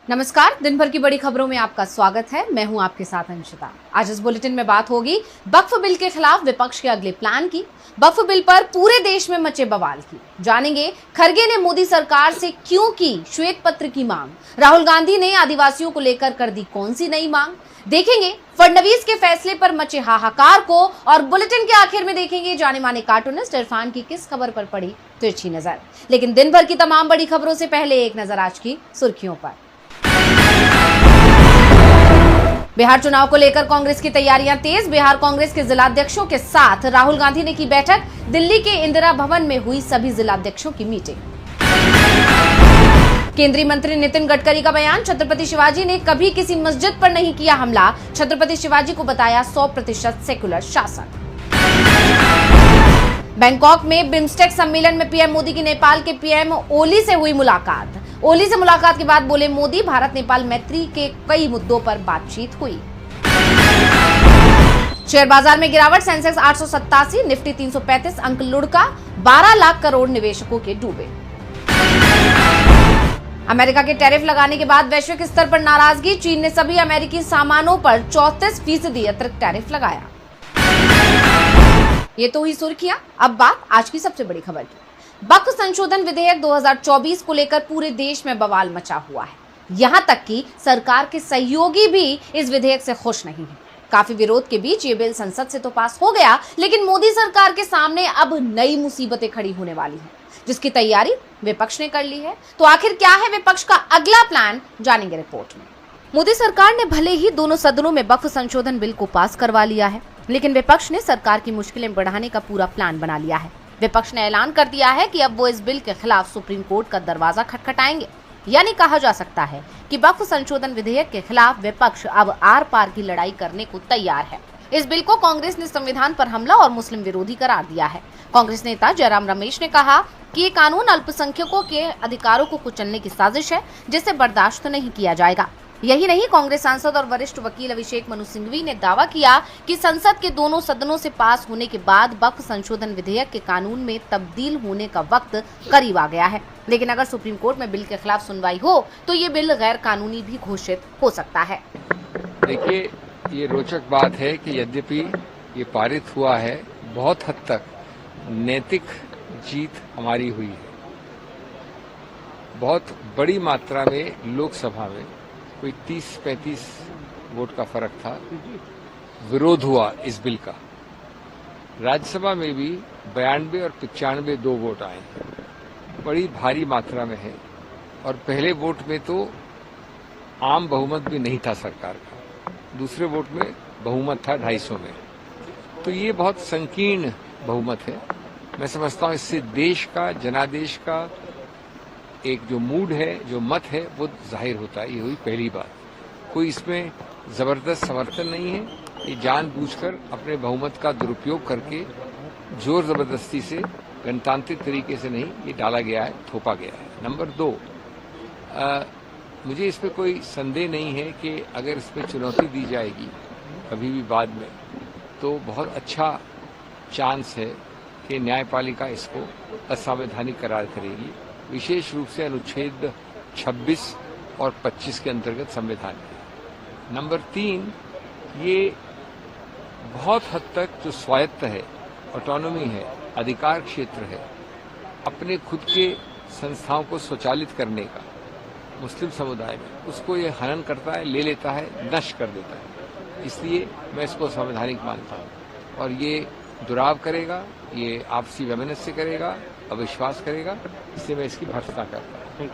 नमस्कार, दिन भर की बड़ी खबरों में आपका स्वागत है। मैं हूं आपके साथ अंशिता। आज इस बुलेटिन में बात होगी वक्फ बिल के खिलाफ विपक्ष के अगले प्लान की। वक्फ बिल पर पूरे देश में मचे बवाल की जानेंगे। खरगे ने मोदी सरकार से क्यों की श्वेत पत्र की मांग। राहुल गांधी ने आदिवासियों को लेकर कर दी कौन सी नई मांग। देखेंगे फडणवीस के फैसले पर मचे हाहाकार को। और बुलेटिन के आखिर में देखेंगे जाने माने कार्टूनिस्ट इरफान की किस खबर पर पड़ी तिरछी नजर। लेकिन दिन भर की तमाम बड़ी खबरों से पहले एक नजर आज की सुर्खियों पर। बिहार चुनाव को लेकर कांग्रेस की तैयारियां तेज। बिहार कांग्रेस के जिलाध्यक्षों के साथ राहुल गांधी ने की बैठक। दिल्ली के इंदिरा भवन में हुई सभी जिलाध्यक्षों की मीटिंग। केंद्रीय मंत्री नितिन गडकरी का बयान। छत्रपति शिवाजी ने कभी किसी मस्जिद पर नहीं किया हमला। छत्रपति शिवाजी को बताया 100% सेकुलर शासन। बैंकॉक में बिम्स्टेक सम्मेलन में पीएम मोदी की नेपाल के पीएम ओली से हुई मुलाकात। ओली से मुलाकात के बाद बोले मोदी, भारत नेपाल मैत्री के कई मुद्दों पर बातचीत हुई। शेयर बाजार में गिरावट। सेंसेक्स 887, निफ्टी 335 अंक लुढ़का। 12 लाख करोड़ निवेशकों के डूबे। अमेरिका के टैरिफ लगाने के बाद वैश्विक स्तर पर नाराजगी। चीन ने सभी अमेरिकी सामानों पर 34% अतिरिक्त टैरिफ लगाया। ये तो हुई सुर्खियां। अब बात आज की सबसे बड़ी खबर की। वक्फ संशोधन विधेयक 2024 को लेकर पूरे देश में बवाल मचा हुआ है। यहां तक कि सरकार के सहयोगी भी इस विधेयक से खुश नहीं है। काफी विरोध के बीच ये बिल संसद से तो पास हो गया, लेकिन मोदी सरकार के सामने अब नई मुसीबतें खड़ी होने वाली हैं, जिसकी तैयारी विपक्ष ने कर ली है। तो आखिर क्या है विपक्ष का अगला प्लान, जानेंगे रिपोर्ट में। मोदी सरकार ने भले ही दोनों सदनों में वक्फ संशोधन बिल को पास करवा लिया है, लेकिन विपक्ष ने सरकार की मुश्किलें बढ़ाने का पूरा प्लान बना लिया है। विपक्ष ने ऐलान कर दिया है कि अब वो इस बिल के खिलाफ सुप्रीम कोर्ट का दरवाजा खटखटाएंगे। यानी कहा जा सकता है कि वक्फ संशोधन विधेयक के खिलाफ विपक्ष अब आर पार की लड़ाई करने को तैयार है। इस बिल को कांग्रेस ने संविधान पर हमला और मुस्लिम विरोधी करार दिया है। कांग्रेस नेता जयराम रमेश ने कहा कि ये कानून अल्पसंख्यकों के अधिकारों को कुचलने की साजिश है, जिसे बर्दाश्त नहीं किया जाएगा। यही नहीं, कांग्रेस सांसद और वरिष्ठ वकील अभिषेक मनु सिंघवी ने दावा किया कि संसद के दोनों सदनों से पास होने के बाद वक्फ संशोधन विधेयक के कानून में तब्दील होने का वक्त करीब आ गया है। लेकिन अगर सुप्रीम कोर्ट में बिल के खिलाफ सुनवाई हो तो ये बिल गैर कानूनी भी घोषित हो सकता है। देखिए, ये रोचक बात है कि यद्यपि ये पारित हुआ है, बहुत हद तक नैतिक जीत हमारी हुई है। बहुत बड़ी मात्रा में लोकसभा में कोई 30-35 वोट का फर्क था, विरोध हुआ इस बिल का। राज्यसभा में भी 92 और 95 2 वोट आए, बड़ी भारी मात्रा में है। और पहले वोट में तो आम बहुमत भी नहीं था सरकार का, दूसरे वोट में बहुमत था 250 में। तो ये बहुत संकीर्ण बहुमत है। मैं समझता हूँ इससे देश का, जनादेश का एक जो मूड है, जो मत है, वो जाहिर होता है। ये हुई पहली बात। कोई इसमें जबरदस्त समर्थन नहीं है। ये जानबूझकर अपने बहुमत का दुरुपयोग करके जोर जबरदस्ती से, गणतांत्रिक तरीके से नहीं, ये डाला गया है, थोपा गया है। नंबर 2, मुझे इसमें कोई संदेह नहीं है कि अगर इसमें चुनौती दी जाएगी कभी भी बाद में, तो बहुत अच्छा चांस है कि न्यायपालिका इसको असंवैधानिक करार करेगी, विशेष रूप से अनुच्छेद 26 और 25 के अंतर्गत संविधान के। नंबर 3, ये बहुत हद तक जो स्वायत्त है, ऑटोनॉमी है, अधिकार क्षेत्र है, अपने खुद के संस्थाओं को स्वचालित करने का मुस्लिम समुदाय में, उसको ये हनन करता है, ले लेता है, नष्ट कर देता है। इसलिए मैं इसको संवैधानिक मानता हूँ। और ये दुराव करेगा, ये आपसी वैमनस्य करेगा, अविश्वास करेगा, इससे मैं इसकी भर्त्सना करता हूं।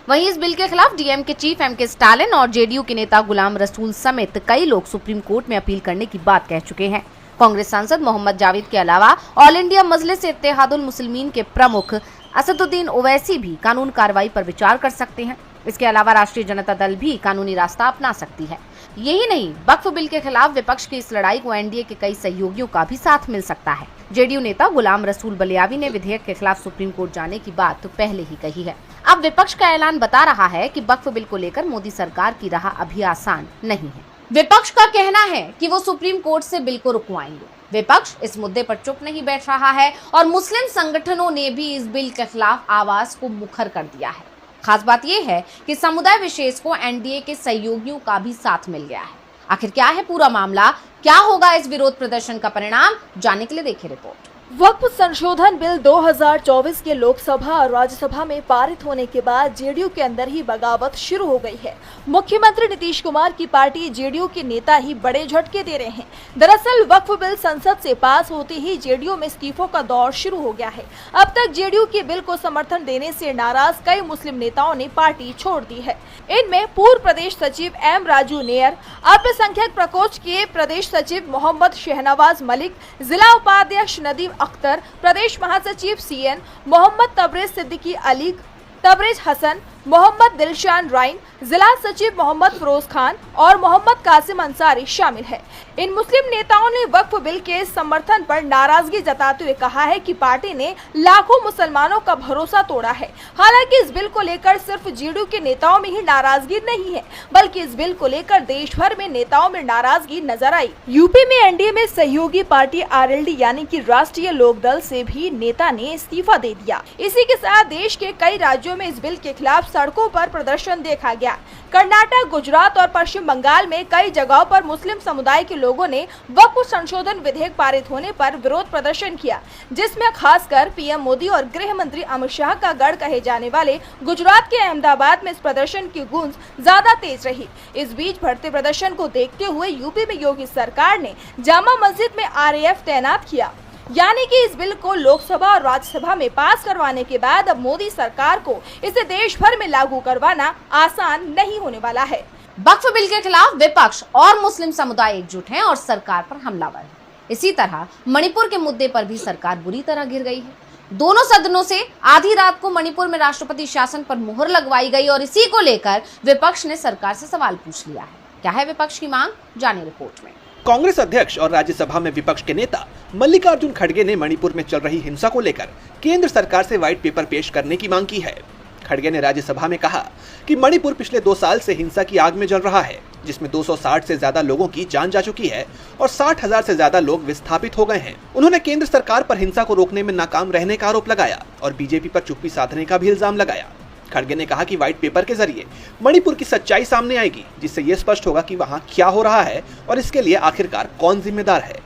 वहीं इस बिल के खिलाफ डीएम के चीफ एमके स्टालिन और जेडीयू के नेता गुलाम रसूल समेत कई लोग सुप्रीम कोर्ट में अपील करने की बात कह चुके हैं। कांग्रेस सांसद मोहम्मद जावेद के अलावा ऑल इंडिया मजलिस इत्तेहादुल मुस्लिमीन के प्रमुख असदुद्दीन ओवैसी भी कानून कार्रवाई पर विचार कर सकते हैं। इसके अलावा राष्ट्रीय जनता दल भी कानूनी रास्ता अपना सकती है। यही नहीं, वक्फ बिल के खिलाफ विपक्ष की इस लड़ाई को एनडीए के कई सहयोगियों का भी साथ मिल सकता है। जेडीयू नेता गुलाम रसूल बलियावी ने विधेयक के खिलाफ सुप्रीम कोर्ट जाने की बात तो पहले ही कही है। अब विपक्ष का ऐलान बता रहा है कि वक्फ बिल को लेकर मोदी सरकार की राह अभी आसान नहीं है। विपक्ष का कहना है कि वो सुप्रीम कोर्ट से बिल को रुकवाएंगे। विपक्ष इस मुद्दे पर चुप नहीं बैठ रहा है और मुस्लिम संगठनों ने भी इस बिल के खिलाफ आवाज को मुखर कर दिया है। खास बात यह है कि समुदाय विशेष को एनडीए के सहयोगियों का भी साथ मिल गया है। आखिर क्या है पूरा मामला, क्या होगा इस विरोध प्रदर्शन का परिणाम, जानने के लिए देखिए रिपोर्ट। वक्फ संशोधन बिल 2024 के लोकसभा और राज्यसभा में पारित होने के बाद जेडीयू के अंदर ही बगावत शुरू हो गई है। मुख्यमंत्री नीतीश कुमार की पार्टी जेडीयू के नेता ही बड़े झटके दे रहे हैं। दरअसल वक्फ बिल संसद से पास होते ही जेडीयू में इस्तीफों का दौर शुरू हो गया है। अब तक जेडीयू के बिल को समर्थन देने से नाराज कई मुस्लिम नेताओं ने पार्टी छोड़ दी है। इनमें पूर्व प्रदेश सचिव एम राजू नेयर, अल्पसंख्यक प्रकोष्ठ के प्रदेश सचिव मोहम्मद शहनवाज मलिक, जिला उपाध्यक्ष नदीम अख्तर, प्रदेश महासचिव सीएन, मोहम्मद तबरेज सिद्दीकी अली, तबरेज हसन, मोहम्मद दिलशान राइन, जिला सचिव मोहम्मद फिरोज खान और मोहम्मद कासिम अंसारी शामिल है। इन मुस्लिम नेताओं ने वक्फ बिल के समर्थन पर नाराजगी जताते हुए कहा है कि पार्टी ने लाखों मुसलमानों का भरोसा तोड़ा है। हालांकि इस बिल को लेकर सिर्फ जेडीयू के नेताओं में ही नाराजगी नहीं है, बल्कि इस बिल को लेकर देश भर में नेताओं में नाराजगी नजर आई। यूपी में एनडीए में सहयोगी पार्टी आरएलडी यानी कि राष्ट्रीय लोकदल से भी नेता ने इस्तीफा दे दिया। इसी के साथ देश के कई राज्यों में इस बिल के खिलाफ सड़कों पर प्रदर्शन देखा गया। कर्नाटक, गुजरात और पश्चिम बंगाल में कई जगहों पर मुस्लिम समुदाय के लोगों ने वक्फ संशोधन विधेयक पारित होने पर विरोध प्रदर्शन किया, जिसमें खासकर पीएम मोदी और गृह मंत्री अमित शाह का गढ़ कहे जाने वाले गुजरात के अहमदाबाद में इस प्रदर्शन की गूंज ज्यादा तेज रही। इस बीच बढ़ते प्रदर्शन को देखते हुए यूपी में योगी सरकार ने जामा मस्जिद में आरएएफ तैनात किया। यानी कि इस बिल को लोकसभा और राज्यसभा में पास करवाने के बाद अब मोदी सरकार को इसे देश भर में लागू करवाना आसान नहीं होने वाला है। वक्फ बिल के खिलाफ विपक्ष और मुस्लिम समुदाय एकजुट हैं और सरकार पर हमलावर है। इसी तरह मणिपुर के मुद्दे पर भी सरकार बुरी तरह घिर गई है। दोनों सदनों से आधी रात को मणिपुर में राष्ट्रपति शासन पर मुहर लगवाई गई और इसी को लेकर विपक्ष ने सरकार से सवाल पूछ लिया है। क्या है विपक्ष की मांग, जानिए रिपोर्ट में। कांग्रेस अध्यक्ष और राज्यसभा में विपक्ष के नेता मल्लिकार्जुन खड़गे ने मणिपुर में चल रही हिंसा को लेकर केंद्र सरकार से व्हाइट पेपर पेश करने की मांग की है। खड़गे ने राज्यसभा में कहा कि मणिपुर पिछले 2 साल से हिंसा की आग में जल रहा है, जिसमें 260 से ज्यादा लोगों की जान जा चुकी है और 60,000 से ज्यादा लोग विस्थापित हो गए हैं। उन्होंने केंद्र सरकार पर हिंसा को रोकने में नाकाम रहने का आरोप लगाया और बीजेपी पर चुप्पी साधने का भी इल्जाम लगाया। खड़गे ने कहा कि व्हाइट पेपर के जरिए मणिपुर की सच्चाई सामने आएगी, जिससे ये स्पष्ट होगा कि वहां क्या हो रहा है और इसके लिए आखिरकार कौन जिम्मेदार है।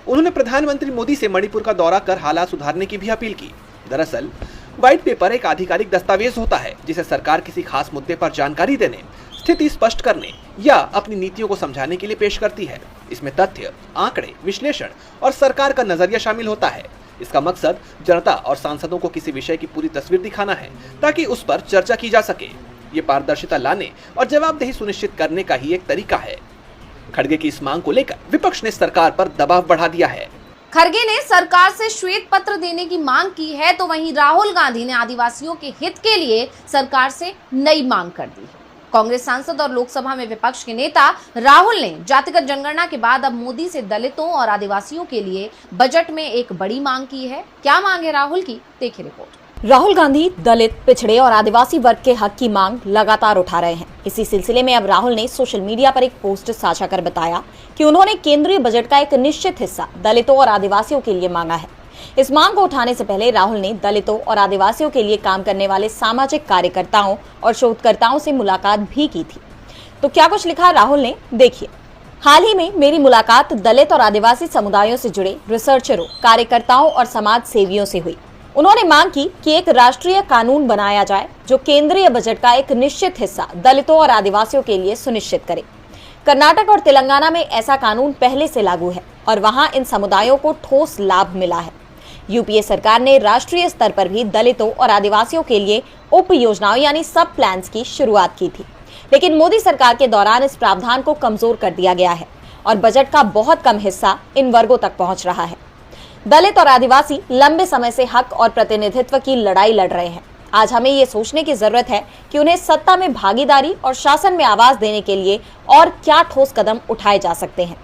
उन्होंने प्रधानमंत्री मोदी से मणिपुर का दौरा कर हालात सुधारने की भी अपील की। दरअसल व्हाइट पेपर एक आधिकारिक दस्तावेज होता है जिसे सरकार किसी खास मुद्दे पर जानकारी देने, स्थिति स्पष्ट करने या अपनी नीतियों को समझाने के लिए पेश करती है। इसमें तथ्य, आंकड़े, विश्लेषण और सरकार का नजरिया शामिल होता है। इसका मकसद जनता और सांसदों को किसी विषय की पूरी तस्वीर दिखाना है ताकि उस पर चर्चा की जा सके। ये पारदर्शिता लाने और जवाबदेही सुनिश्चित करने का ही एक तरीका है। खड़गे की इस मांग को लेकर विपक्ष ने सरकार पर दबाव बढ़ा दिया है। खड़गे ने सरकार से श्वेत पत्र देने की मांग की है, तो वहीं राहुल गांधी ने आदिवासियों के हित के लिए सरकार से नई मांग कर दी है। कांग्रेस सांसद और लोकसभा में विपक्ष के नेता राहुल ने जातिगत जनगणना के बाद अब मोदी से दलितों और आदिवासियों के लिए बजट में एक बड़ी मांग की है। क्या मांग है राहुल की, देखिए रिपोर्ट। राहुल गांधी दलित, पिछड़े और आदिवासी वर्ग के हक की मांग लगातार उठा रहे हैं। इसी सिलसिले में अब राहुल ने सोशल मीडिया पर एक पोस्ट साझा कर बताया कि उन्होंने केंद्रीय बजट का एक निश्चित हिस्सा दलितों और आदिवासियों के लिए मांगा है। इस मांग को उठाने से पहले राहुल ने दलितों और आदिवासियों के लिए काम करने वाले सामाजिक कार्यकर्ताओं और शोधकर्ताओं से मुलाकात भी की थी। तो क्या कुछ लिखा राहुल ने, देखिए। हाल ही में मेरी मुलाकात दलित और आदिवासी समुदायों से जुड़े रिसर्चरों, कार्यकर्ताओं और समाज सेवियों से हुई। उन्होंने मांग की कि एक राष्ट्रीय कानून बनाया जाए जो केंद्रीय बजट का एक निश्चित हिस्सा दलितों और आदिवासियों के लिए सुनिश्चित करे। कर्नाटक और तेलंगाना में ऐसा कानून पहले से लागू है और वहां इन समुदायों को ठोस लाभ मिला है। यूपीए सरकार ने राष्ट्रीय स्तर पर भी दलितों और आदिवासियों के लिए उप योजनाओं यानी सब प्लान्स की शुरुआत की थी, लेकिन मोदी सरकार के दौरान इस प्रावधान को कमजोर कर दिया गया है और बजट का बहुत कम हिस्सा इन वर्गों तक पहुंच रहा है। दलित और आदिवासी लंबे समय से हक और प्रतिनिधित्व की लड़ाई लड़ रहे हैं। आज हमें ये सोचने की जरूरत है कि उन्हें सत्ता में भागीदारी और शासन में आवाज देने के लिए और क्या ठोस कदम उठाए जा सकते हैं।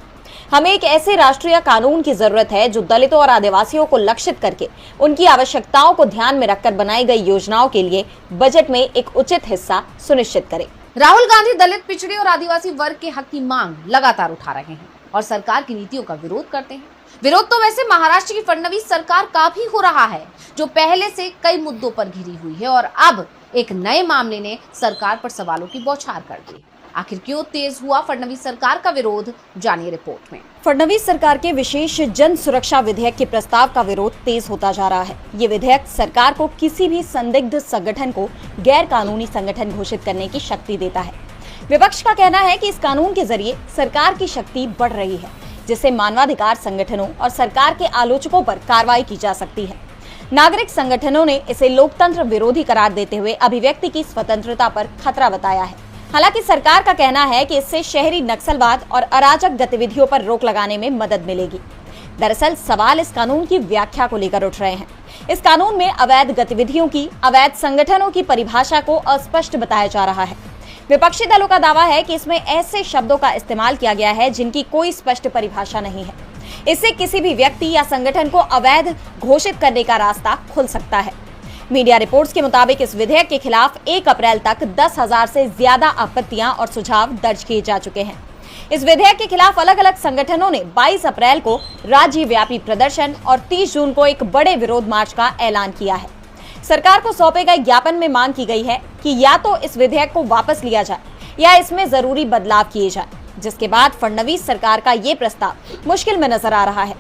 हमें एक ऐसे राष्ट्रीय कानून की जरूरत है जो दलितों और आदिवासियों को लक्षित करके उनकी आवश्यकताओं को ध्यान में रखकर बनाई गई योजनाओं के लिए बजट में एक उचित हिस्सा सुनिश्चित करे। राहुल गांधी दलित, पिछड़े और आदिवासी वर्ग के हक की मांग लगातार उठा रहे हैं और सरकार की नीतियों का विरोध करते हैं। विरोध तो वैसे महाराष्ट्र की फडणवीस सरकार का भी हो रहा है, जो पहले से कई मुद्दों पर घिरी हुई है और अब एक नए मामले ने सरकार पर सवालों की बौछार कर दी। आखिर क्यों तेज हुआ फडणवीस सरकार का विरोध, जानिए रिपोर्ट में। फडणवीस सरकार के विशेष जन सुरक्षा विधेयक के प्रस्ताव का विरोध तेज होता जा रहा है। ये विधेयक सरकार को किसी भी संदिग्ध संगठन को गैर कानूनी संगठन घोषित करने की शक्ति देता है। विपक्ष का कहना है कि इस कानून के जरिए सरकार की शक्ति बढ़ रही है, जिससे मानवाधिकार संगठनों और सरकार के आलोचकों पर कार्रवाई की जा सकती है। नागरिक संगठनों ने इसे लोकतंत्र विरोधी करार देते हुए अभिव्यक्ति की स्वतंत्रता पर खतरा बताया है। हालांकि सरकार का कहना है कि इससे शहरी नक्सलवाद और अराजक गतिविधियों पर रोक लगाने में मदद मिलेगी। दरअसल सवाल इस कानून की व्याख्या को लेकर उठ रहे हैं। इस कानून में अवैध गतिविधियों की, अवैध संगठनों की परिभाषा को अस्पष्ट बताया जा रहा है। विपक्षी दलों का दावा है कि इसमें ऐसे शब्दों का इस्तेमाल किया गया है जिनकी कोई स्पष्ट परिभाषा नहीं है। इससे किसी भी व्यक्ति या संगठन को अवैध घोषित करने का रास्ता खुल सकता है। मीडिया रिपोर्ट्स के मुताबिक इस विधेयक के खिलाफ 1 अप्रैल तक 10,000 से ज्यादा आपत्तियां और सुझाव दर्ज किए जा चुके हैं। इस विधेयक के खिलाफ अलग अलग संगठनों ने 22 अप्रैल को राज्यव्यापी प्रदर्शन और 30 जून को एक बड़े विरोध मार्च का ऐलान किया है। सरकार को सौंपे गए ज्ञापन में मांग की गई है कि या तो इस विधेयक को वापस लिया जाए या इसमें जरूरी बदलाव किए जाए, जिसके बाद फडणवीस सरकार का ये प्रस्ताव मुश्किल में नजर आ रहा है।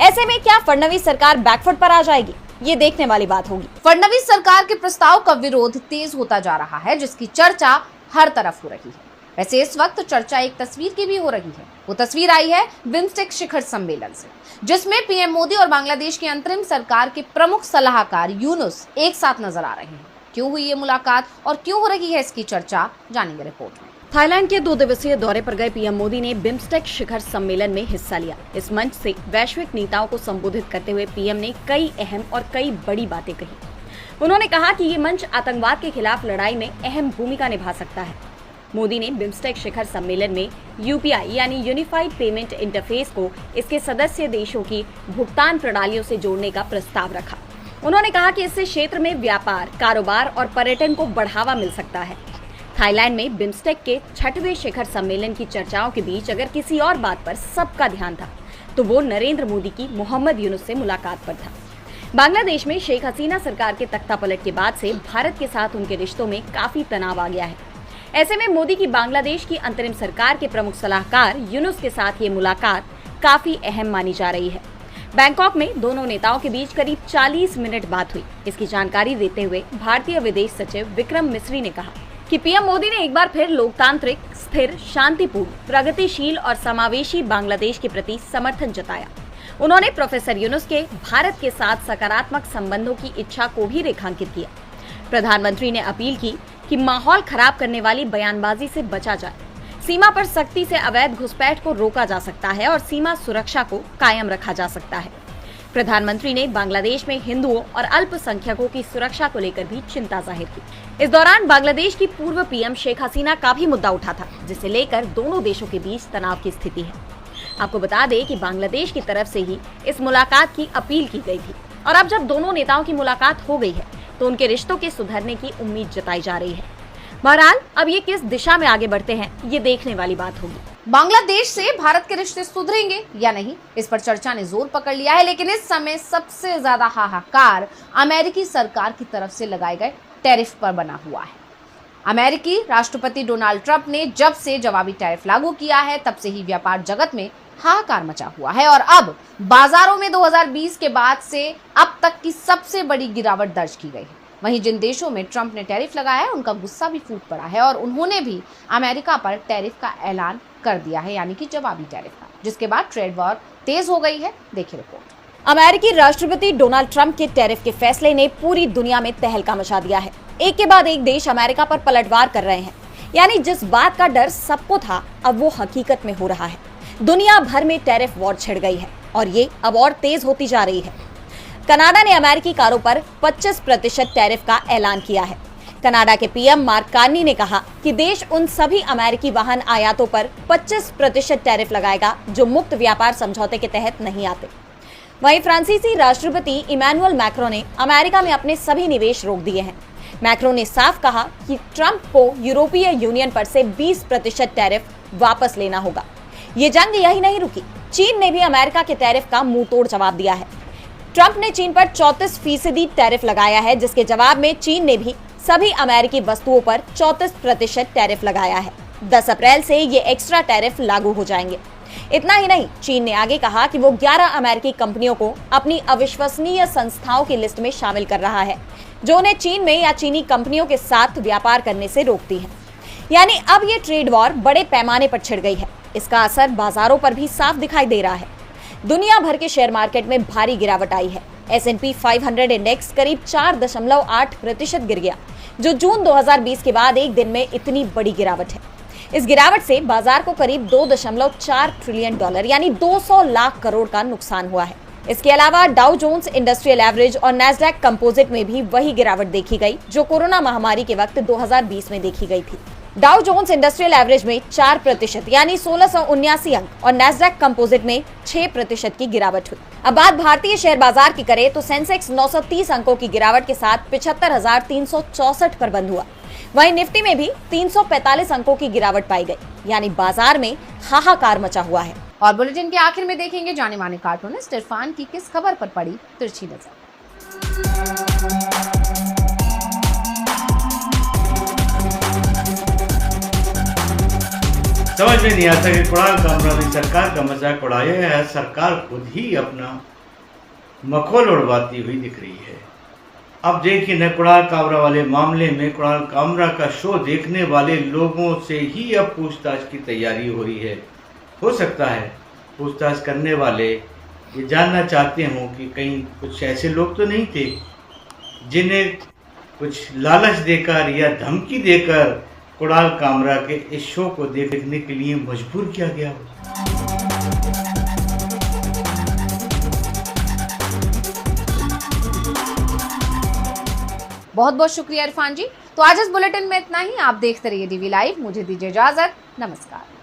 ऐसे में क्या फडणवीस सरकार बैकफुट पर आ जाएगी, ये देखने वाली बात होगी। फडणवीस सरकार के प्रस्ताव का विरोध तेज होता जा रहा है, जिसकी चर्चा हर तरफ हो रही है। वैसे इस वक्त चर्चा एक तस्वीर की भी हो रही है। वो तस्वीर आई है बिम्स्टेक शिखर सम्मेलन से, जिसमें पीएम मोदी और बांग्लादेश की अंतरिम सरकार के प्रमुख सलाहकार यूनुस एक साथ नजर आ रहे हैं। क्यों हुई ये मुलाकात और क्यों हो रही है इसकी चर्चा, जानेंगे रिपोर्ट में। थाईलैंड के 2 दिवसीय दौरे पर गए पीएम मोदी ने बिम्स्टेक शिखर सम्मेलन में हिस्सा लिया। इस मंच से वैश्विक नेताओं को संबोधित करते हुए पीएम ने कई अहम और कई बड़ी बातें कही। उन्होंने कहा कि ये मंच आतंकवाद के खिलाफ लड़ाई में अहम भूमिका निभा सकता है। मोदी ने बिम्स्टेक शिखर सम्मेलन में यूपीआई यानी यूनिफाइड पेमेंट इंटरफेस को इसके सदस्य देशों की भुगतान प्रणालियों से जोड़ने का प्रस्ताव रखा। उन्होंने कहा कि इससे क्षेत्र में व्यापार, कारोबार और पर्यटन को बढ़ावा मिल सकता है। थाईलैंड में बिम्स्टेक के 6वें शिखर सम्मेलन की चर्चाओं के बीच अगर किसी और बात पर सबका ध्यान था तो वो नरेंद्र मोदी की मोहम्मद यूनुस से मुलाकात पर था। बांग्लादेश में शेख हसीना सरकार के तख्तापलट के बाद से भारत के साथ उनके रिश्तों में काफी तनाव आ गया है। ऐसे में मोदी की बांग्लादेश की अंतरिम सरकार के प्रमुख सलाहकार यूनुस के साथ ये मुलाकात काफी अहम मानी जा रही है। बैंकॉक में दोनों नेताओं के बीच करीब 40 मिनट बात हुई। इसकी जानकारी देते हुए भारतीय विदेश सचिव विक्रम मिस्री ने कहा कि पीएम मोदी ने एक बार फिर लोकतांत्रिक, स्थिर, शांतिपूर्ण, प्रगतिशील और समावेशी बांग्लादेश के प्रति समर्थन जताया। उन्होंने प्रोफेसर यूनुस के भारत के साथ सकारात्मक संबंधों की इच्छा को भी रेखांकित किया। प्रधानमंत्री ने अपील की कि माहौल खराब करने वाली बयानबाजी से बचा जाए। सीमा पर सख्ती से अवैध घुसपैठ को रोका जा सकता है और सीमा सुरक्षा को कायम रखा जा सकता है। प्रधानमंत्री ने बांग्लादेश में हिंदुओं और अल्पसंख्यकों की सुरक्षा को लेकर भी चिंता जाहिर की। इस दौरान बांग्लादेश की पूर्व पीएम शेख हसीना का भी मुद्दा उठा था, जिसे लेकर दोनों देशों के बीच तनाव की स्थिति है। आपको बता दें कि बांग्लादेश की तरफ से ही इस मुलाकात की अपील की गई थी और अब जब दोनों नेताओं की मुलाकात हो गई है तो उनके रिश्तों के सुधरने की उम्मीद जताई जा रही है। बहरहाल अब ये किस दिशा में आगे बढ़ते हैं, ये देखने वाली बात होगी। बांग्लादेश से भारत के रिश्ते सुधरेंगे या नहीं, इस पर चर्चा ने जोर पकड़ लिया है। लेकिन इस समय सबसे ज्यादा हाहाकार अमेरिकी सरकार की तरफ से लगाए गए टैरिफ पर बना हुआ है। अमेरिकी राष्ट्रपति डोनाल्ड ट्रंप ने जब से जवाबी टैरिफ लागू किया है तब से ही व्यापार जगत में हाहाकार मचा हुआ है और अब बाजारों में 2020 के बाद से अब तक की सबसे बड़ी गिरावट दर्ज की गई है। वहीं जिन देशों में ट्रंप ने टैरिफ लगाया है उनका गुस्सा भी फूट पड़ा है और उन्होंने भी अमेरिका पर टैरिफ का ऐलान कर दिया है, यानी कि जवाबी टैरिफ का, जिसके बाद ट्रेड वॉर तेज हो गई है। देखिए रिपोर्ट। अमेरिकी राष्ट्रपति डोनाल्ड ट्रंप के टैरिफ के फैसले ने पूरी दुनिया में तहलका मचा दिया है। एक के बाद एक देश अमेरिका पर पलटवार कर रहे हैं, यानी जिस बात का डर सबको था अब वो हकीकत में हो रहा है। दुनिया भर में टैरिफ वॉर छिड़ गई है और ये अब और तेज होती जा रही है। कनाडा ने अमेरिकी कारों पर 25% टैरिफ का ऐलान किया है। कनाडा के पीएम मार्क कार्नी ने कहा कि देश उन सभी अमेरिकी वाहन आयातों पर 25% टैरिफ लगाएगा जो मुक्त व्यापार समझौते के तहत नहीं आते। वहीं फ्रांसीसी राष्ट्रपति इमैनुअल मैक्रों ने अमेरिका में अपने सभी निवेश रोक दिए हैं। मैक्रों ने साफ कहा कि ट्रंप को यूरोपीय यूनियन पर से 20% टैरिफ वापस लेना होगा। ये जंग यही नहीं रुकी, चीन ने भी अमेरिका के टैरिफ का मुंह तोड़ जवाब दिया है। ट्रंप ने चीन पर 34% टैरिफ लगाया है, जिसके जवाब में चीन ने भी सभी अमेरिकी वस्तुओं पर 34% टैरिफ लगाया है। 10 अप्रैल से ये एक्स्ट्रा टैरिफ लागू हो जाएंगे। इतना ही नहीं, चीन ने आगे कहा कि वो 11 अमेरिकी कंपनियों को अपनी अविश्वसनीय संस्थाओं की लिस्ट में शामिल कर रहा है, जो उन्हें चीन में या चीनी कंपनियों के साथ व्यापार करने से रोकती है। यानी अब ये ट्रेड वॉर बड़े पैमाने पर छिड़ गई है। इसका असर बाजारों पर भी साफ दिखाई दे रहा है। दुनिया भर के शेयर मार्केट में भारी गिरावट आई है। S&P 500 इंडेक्स करीब 4.8% गिर गया, जो जून 2020 के बाद एक दिन में इतनी बड़ी गिरावट है। इस गिरावट से बाजार को करीब $2.4 ट्रिलियन यानी 200 लाख करोड़ का नुकसान हुआ है। इसके अलावा डाउ जोन्स इंडस्ट्रियल एवरेज और नैस्डैक कंपोजिट में भी वही गिरावट देखी गई जो कोरोना महामारी के वक्त 2020 में देखी गई थी। डाउ जोन्स इंडस्ट्रियल एवरेज में 4% यानी 1679 अंक और नैस्डैक कंपोजिट में 6% की गिरावट हुई। अब बात भारतीय शेयर बाजार की करें तो सेंसेक्स 930 अंकों की गिरावट के साथ 75,364 पर बंद हुआ। वहीं निफ्टी में भी 345 अंकों की गिरावट पाई गई, यानी बाजार में हाहाकार मचा हुआ है। और बुलेटिन के आखिर में देखेंगे जाने माने कार्टूनिस्ट इरफान की किस खबर पर पड़ी तिरछी नजर। समझ में नहीं आता कि कुणाल कामरा ने सरकार का मजाक उड़ाया है। सरकार खुद ही अपना मखौल उड़वाती हुई दिख रही है। अब देखिए न कुणाल कामरा वाले मामले में कुणाल कामरा का शो देखने वाले लोगों से ही अब पूछताछ की तैयारी हो रही है। हो सकता है पूछताछ करने वाले ये जानना चाहते हों कि कहीं कुछ ऐसे लोग तो नहीं थे जिन्हें कुछ लालच देकर या धमकी देकर कुणाल कामरा के इस शो को देखने के लिए मजबूर किया गया हो। बहुत बहुत शुक्रिया इरफान जी। तो आज इस बुलेटिन में इतना ही। आप देखते रहिए DV लाइव। मुझे दीजिए इजाजत। नमस्कार।